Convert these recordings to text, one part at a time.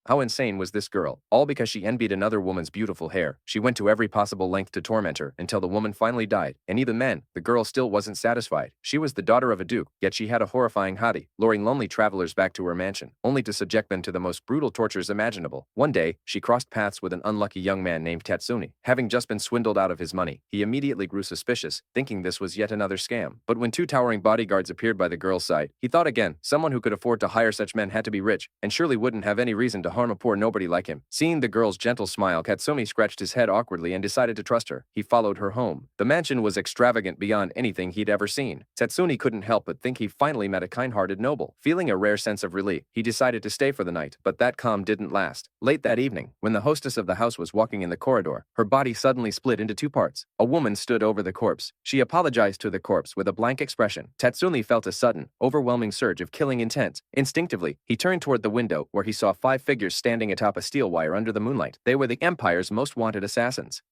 How insane was this girl? All because she envied another woman's beautiful hair. She went to every possible length to torment her until the woman finally died. And even then, the girl still wasn't satisfied. She was the daughter of a duke, yet she had a horrifying hottie, luring lonely travelers back to her mansion, only to subject them to the most brutal tortures imaginable. One day, she crossed paths with an unlucky young man named Tatsumi. Having just been swindled out of his money, he immediately grew suspicious, thinking this was yet another scam. But when two towering bodyguards appeared by the girl's side, he thought again, someone who could afford to hire such men had to be rich, and surely wouldn't have any reason to harm a poor nobody like him. Seeing the girl's gentle smile, Katsumi scratched his head awkwardly and decided to trust her. He followed her home. The mansion was extravagant beyond anything he'd ever seen. Tatsumi couldn't help but think he finally met a kind-hearted noble. Feeling a rare sense of relief, he decided to stay for the night, but that calm didn't last. Late that evening, when the hostess of the house was walking in the corridor, her body suddenly split into two parts. A woman stood over the corpse. She apologized to the corpse with a blank expression. Tatsumi felt a sudden, overwhelming surge of killing intent. Instinctively, he turned toward the window, where he saw 5 figures standing atop a steel wire under the moonlight. They were the Empire's most wanted assassins.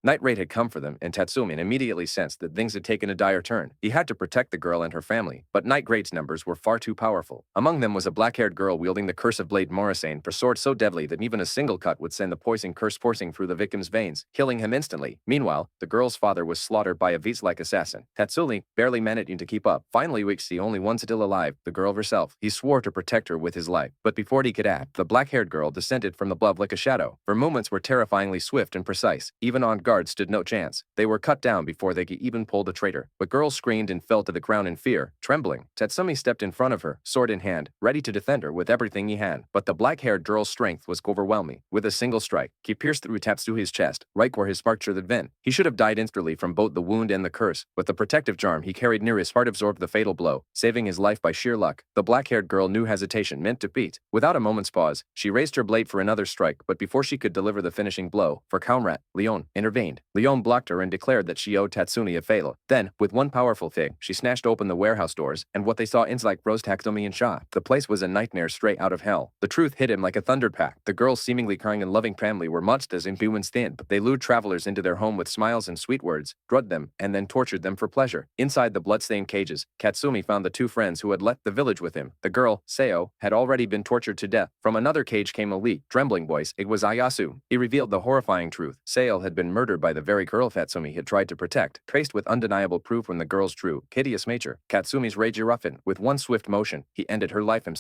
Night Raid had come for them, and Tatsumi immediately sensed that things had taken a dire turn. He had to protect the girl and her family, but Night Raid's numbers were far too powerful. Among them was a black-haired girl wielding the cursive blade Morrisane, a sword so deadly that even a single cut would send the poison curse coursing through the victim's veins, killing him instantly. Meanwhile, the girl's father was slaughtered by a beast-like assassin. Tatsumi barely managed to keep up. Finally reached the only one still alive, the girl herself. He swore to protect her with his life, but before he could act, the black-haired girl descended from above like a shadow. Her movements were terrifyingly swift and precise. Even on guard stood no chance. They were cut down before they could even pull the traitor. The girl screamed and fell to the ground in fear, trembling. Tatsumi stepped in front of her, sword in hand, ready to defend her with everything he had. But the black-haired girl's strength was overwhelming. With a single strike, he pierced through Tatsuhi's chest, right where his spark should have been. He should have died instantly from both the wound and the curse. With the protective charm he carried near his heart absorbed the fatal blow, saving his life by sheer luck. The black-haired girl knew hesitation meant defeat. Without a moment's pause, she raised her blade for another strike, but before she could deliver the finishing blow, her comrade, Leon, intervened. Leon blocked her and declared that she owed Tatsumi a favor. Then, with one powerful thing, she snatched open the warehouse doors, and what they saw inside froze Tatsumi in shock. The place was a nightmare straight out of hell. The truth hit him like a thunderpack. The girls seemingly crying and loving family were much as inhumans thin, but they lured travelers into their home with smiles and sweet words, drugged them, and then tortured them for pleasure. Inside the bloodstained cages, Katsumi found the two friends who had left the village with him. The girl, Seo, had already been tortured to death. From another cage came a weak, trembling voice. It was Ayasu. He revealed the horrifying truth. Seo had been murdered by the very girl Tatsumi had tried to protect, traced with undeniable proof from the girl's true, hideous nature. Katsumi's rage erupted. With one swift motion, he ended her life himself.